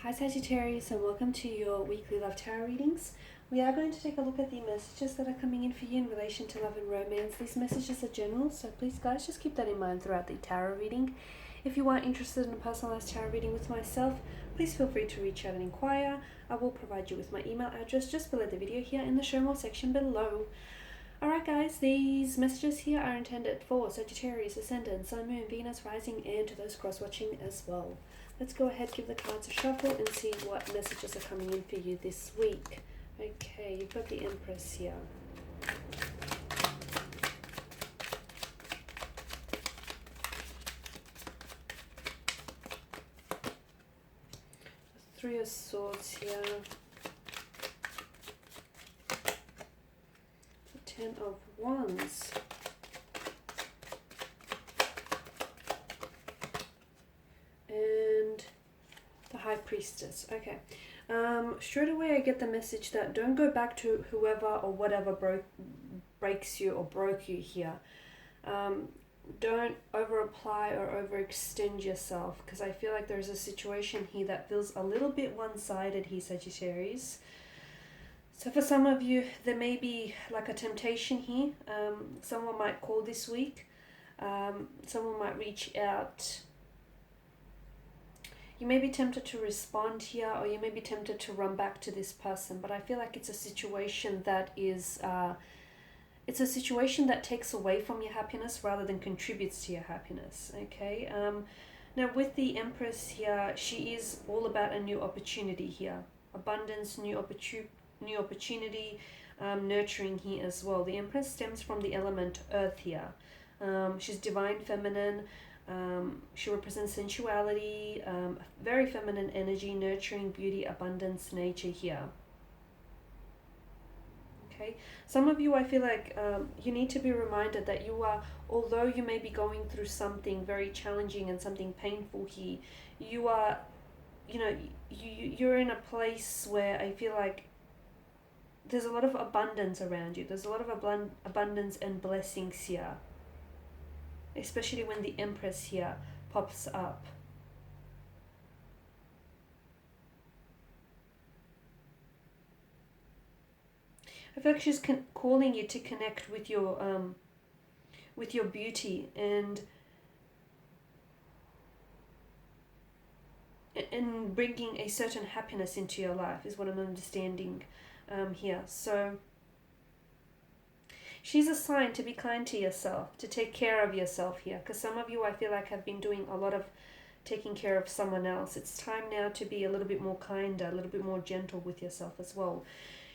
Hi Sagittarius, and welcome to your weekly love tarot readings. We are going to take a look at the messages that are coming in for you in relation to love and romance. These messages are general, so please guys just keep that in mind throughout the tarot reading. If you are interested in a personalized tarot reading with myself, please feel free to reach out and inquire. I will provide you with my email address just below the video here in the show more section below. Alright guys, these messages here are intended for Sagittarius, Ascendant, Sun, Moon, Venus, Rising, and to those cross-watching as well. Let's go ahead, give the cards a shuffle and see what messages are coming in for you this week. Okay, you've got the Empress here. Three of Swords here. The Ten of Wands. And the High Priestess. Okay. Straight away I get the message that don't go back to whoever or whatever breaks you or broke you here. Don't over apply or overextend yourself, because I feel like there's a situation here that feels a little bit one-sided here, Sagittarius. So for some of you, there may be like a temptation here. Someone might call this week. Someone might reach out. You may be tempted to respond here, or you may be tempted to run back to this person, but I feel like it's a situation that is, it's a situation that takes away from your happiness rather than contributes to your happiness, okay? Now with the Empress here, she is all about a new opportunity here. Abundance, new opportunity, nurturing here as well. The Empress stems from the element Earth here. She's divine feminine. She represents sensuality, very feminine energy, nurturing, beauty, abundance, nature here. Okay, some of you, I feel like you need to be reminded that you are, although you may be going through something very challenging and something painful here, you are, you're in a place where I feel like there's a lot of abundance around you. There's a lot of abundance and blessings here. Especially when the Empress here pops up. I feel like she's calling you to connect with your beauty and bringing a certain happiness into your life is what I'm understanding here. So she's a sign to be kind to yourself, to take care of yourself here. Because some of you, I feel like, have been doing a lot of taking care of someone else. It's time now to be a little bit more kinder, a little bit more gentle with yourself as well.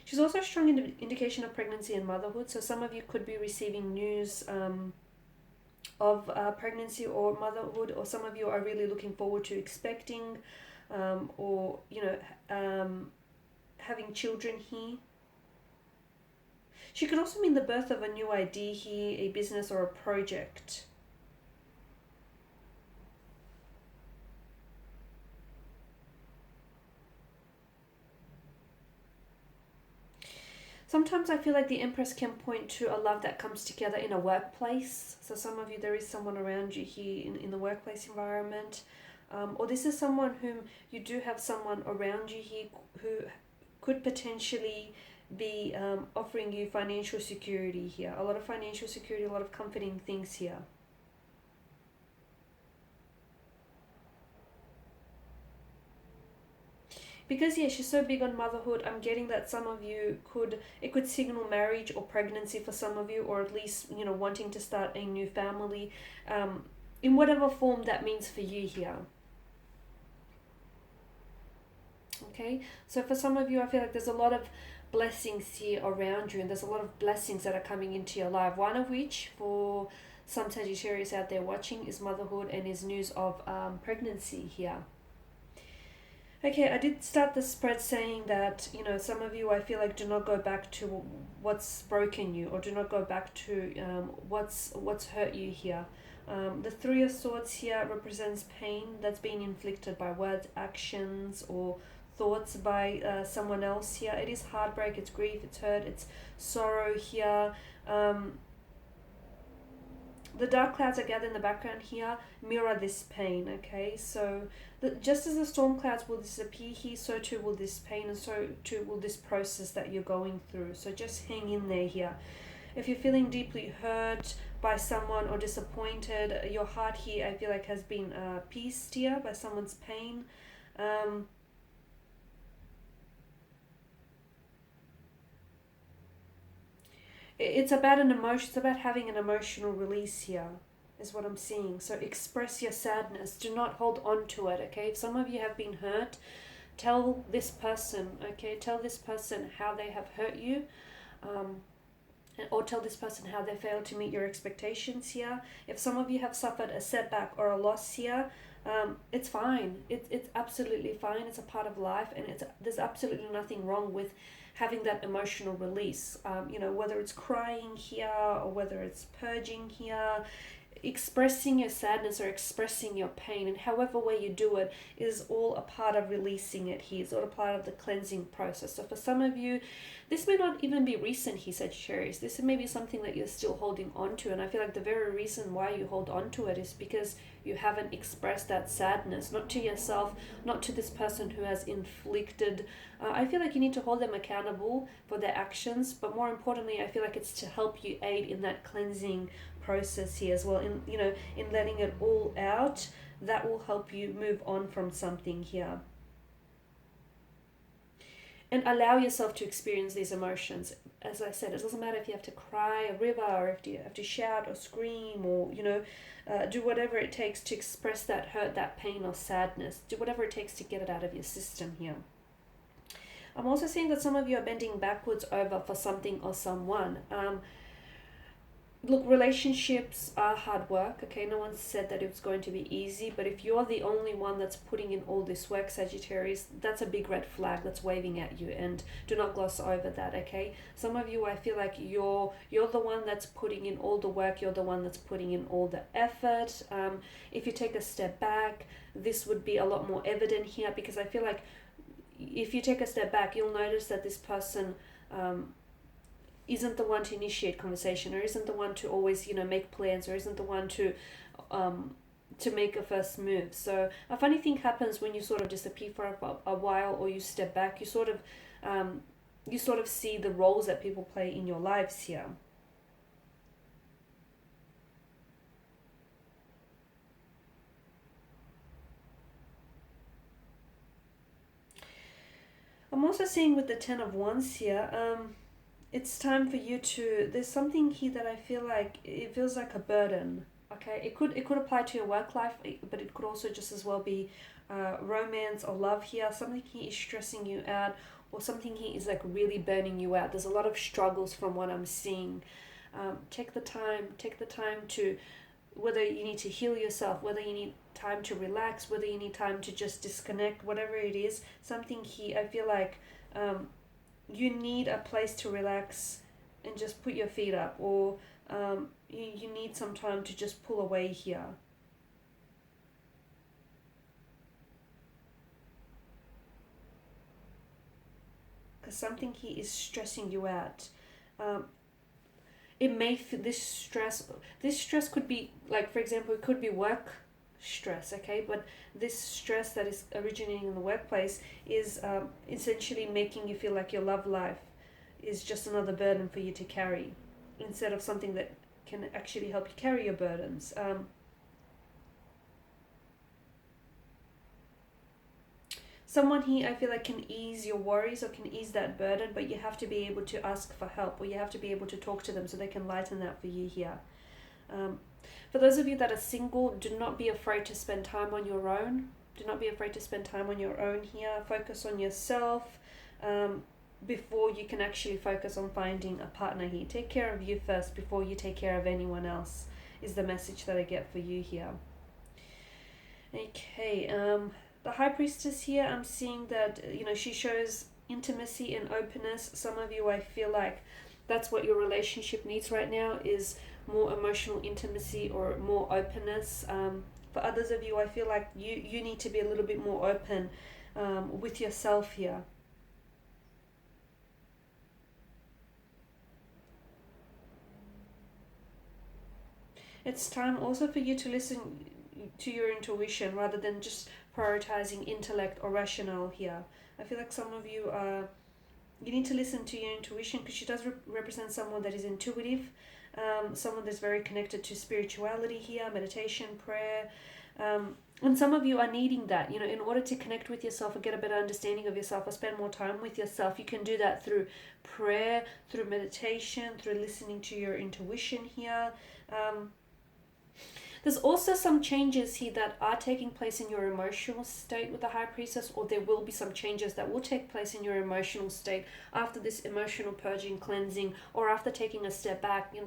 She's also a strong indication of pregnancy and motherhood. So some of you could be receiving news of pregnancy or motherhood, or some of you are really looking forward to expecting or, having children here. She could also mean the birth of a new idea here, a business or a project. Sometimes I feel like the Empress can point to a love that comes together in a workplace. So some of you, there is someone around you here in the workplace environment. Or this is someone whom you do have someone around you here who could potentially be offering you financial security here. A lot of financial security, a lot of comforting things here. Because yeah, she's so big on motherhood, I'm getting that some of you it could signal marriage or pregnancy for some of you, or at least, wanting to start a new family, in whatever form that means for you here. Okay, so for some of you, I feel like there's a lot of blessings here around you, and there's a lot of blessings that are coming into your life. One of which, for some Sagittarius out there watching, is motherhood and is news of pregnancy here. Okay, I did start the spread saying that, some of you, I feel like, do not go back to what's broken you, or do not go back to what's hurt you here. The Three of Swords here represents pain that's been inflicted by words, actions, or thoughts by someone else here. It is heartbreak, it's grief, it's hurt, it's sorrow here. The dark clouds that gather in the background here mirror this pain, okay? So just as the storm clouds will disappear here, so too will this pain, and so too will this process that you're going through. So just hang in there here. If you're feeling deeply hurt by someone or disappointed, your heart here, I feel like, has been pieced here by someone's pain. It's about an emotion, it's about having an emotional release here, is what I'm seeing. So express your sadness. Do not hold on to it, okay? If some of you have been hurt, tell this person, okay? Tell this person how they have hurt you. Or tell this person how they failed to meet your expectations here. If some of you have suffered a setback or a loss here, it's fine. It's absolutely fine. It's a part of life, and there's absolutely nothing wrong with having that emotional release. Whether it's crying here or whether it's purging here, expressing your sadness or expressing your pain, and however way you do it is all a part of releasing it here. It's all a part of the cleansing process. So for some of you, this may not even be recent, he said, Sagittarius. This may be something that you're still holding on to, and I feel like the very reason why you hold on to it is because you haven't expressed that sadness, not to yourself, not to this person who has inflicted. I feel like you need to hold them accountable for their actions, but more importantly, I feel like it's to help you aid in that cleansing process here as well, in letting it all out. That will help you move on from something here. And allow yourself to experience these emotions. As I said, it doesn't matter if you have to cry a river, or if you have to shout or scream, or do whatever it takes to express that hurt, that pain or sadness. Do whatever it takes to get it out of your system here. I'm also seeing that some of you are bending backwards over for something or someone. Look, relationships are hard work, okay? No one said that it's going to be easy, but if you're the only one that's putting in all this work, Sagittarius, that's a big red flag that's waving at you, and do not gloss over that, okay? Some of you, I feel like you're the one that's putting in all the work, you're the one that's putting in all the effort. If you take a step back, this would be a lot more evident here, because I feel like if you take a step back, you'll notice that this person isn't the one to initiate conversation, or isn't the one to always make plans, or isn't the one to make a first move. So a funny thing happens when you sort of disappear for a while, or you step back. You sort of see the roles that people play in your lives here. I'm also seeing with the Ten of Wands here, it's time for you to, there's something here that I feel like, it feels like a burden, okay? It could apply to your work life, but it could also just as well be romance or love here. Something here is stressing you out, or something here is like really burning you out. There's a lot of struggles from what I'm seeing. Take the time to, whether you need to heal yourself, whether you need time to relax, whether you need time to just disconnect, whatever it is, something here, I feel like you need a place to relax and just put your feet up, or you need some time to just pull away here. Because something here is stressing you out. It may feel, this stress could be, like, for example, it could be work stress, okay? But this stress that is originating in the workplace is essentially making you feel like your love life is just another burden for you to carry, instead of something that can actually help you carry your burdens. Someone here, I feel like, can ease your worries or can ease that burden, but you have to be able to ask for help, or you have to be able to talk to them so they can lighten that for you here. For those of you that are single, do not be afraid to spend time on your own. Do not be afraid to spend time on your own here. Focus on yourself before you can actually focus on finding a partner here. Take care of you first before you take care of anyone else, is the message that I get for you here. Okay, the High Priestess here, I'm seeing that, she shows intimacy and openness. Some of you, I feel like that's what your relationship needs right now, is more emotional intimacy or more openness. For others of you, I feel like you need to be a little bit more open with yourself here. It's time also for you to listen to your intuition rather than just prioritizing intellect or rationale here. I feel like some of you are, you need to listen to your intuition, because she does represent someone that is intuitive, someone that's very connected to spirituality here, meditation, prayer. And some of you are needing that, you know, in order to connect with yourself or get a better understanding of yourself or spend more time with yourself. You can do that through prayer, through meditation, through listening to your intuition here. There's also some changes here that are taking place in your emotional state with the High Priestess, or there will be some changes that will take place in your emotional state after this emotional purging, cleansing, or after taking a step back, you know,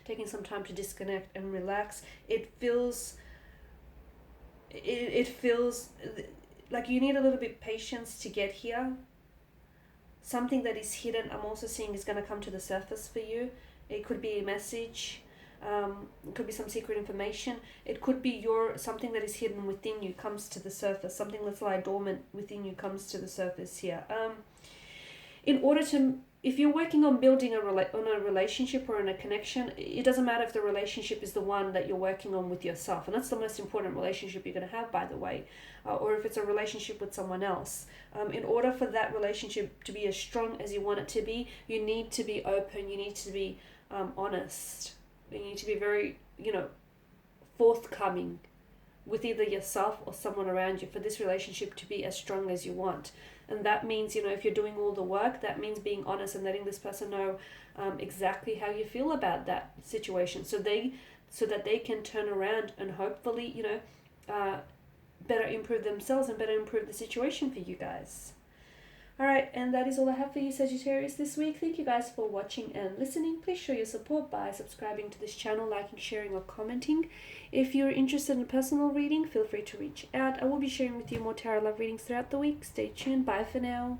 taking some time to disconnect and relax. It feels like you need a little bit of patience to get here. Something that is hidden, I'm also seeing, is going to come to the surface for you. It could be a message. It could be some secret information. It could be something that is hidden within you comes to the surface. Something that's lie dormant within you comes to the surface here. If you're working on building a relationship or in a connection, it doesn't matter if the relationship is the one that you're working on with yourself, and that's the most important relationship you're going to have, by the way, or if it's a relationship with someone else. In order for that relationship to be as strong as you want it to be, you need to be open. You need to be honest. You need to be very, forthcoming with either yourself or someone around you for this relationship to be as strong as you want. And that means, if you're doing all the work, that means being honest and letting this person know exactly how you feel about that situation, so that they can turn around and hopefully, better improve themselves and better improve the situation for you guys. Alright, and that is all I have for you, Sagittarius, this week. Thank you guys for watching and listening. Please show your support by subscribing to this channel, liking, sharing, or commenting. If you're interested in a personal reading, feel free to reach out. I will be sharing with you more tarot love readings throughout the week. Stay tuned. Bye for now.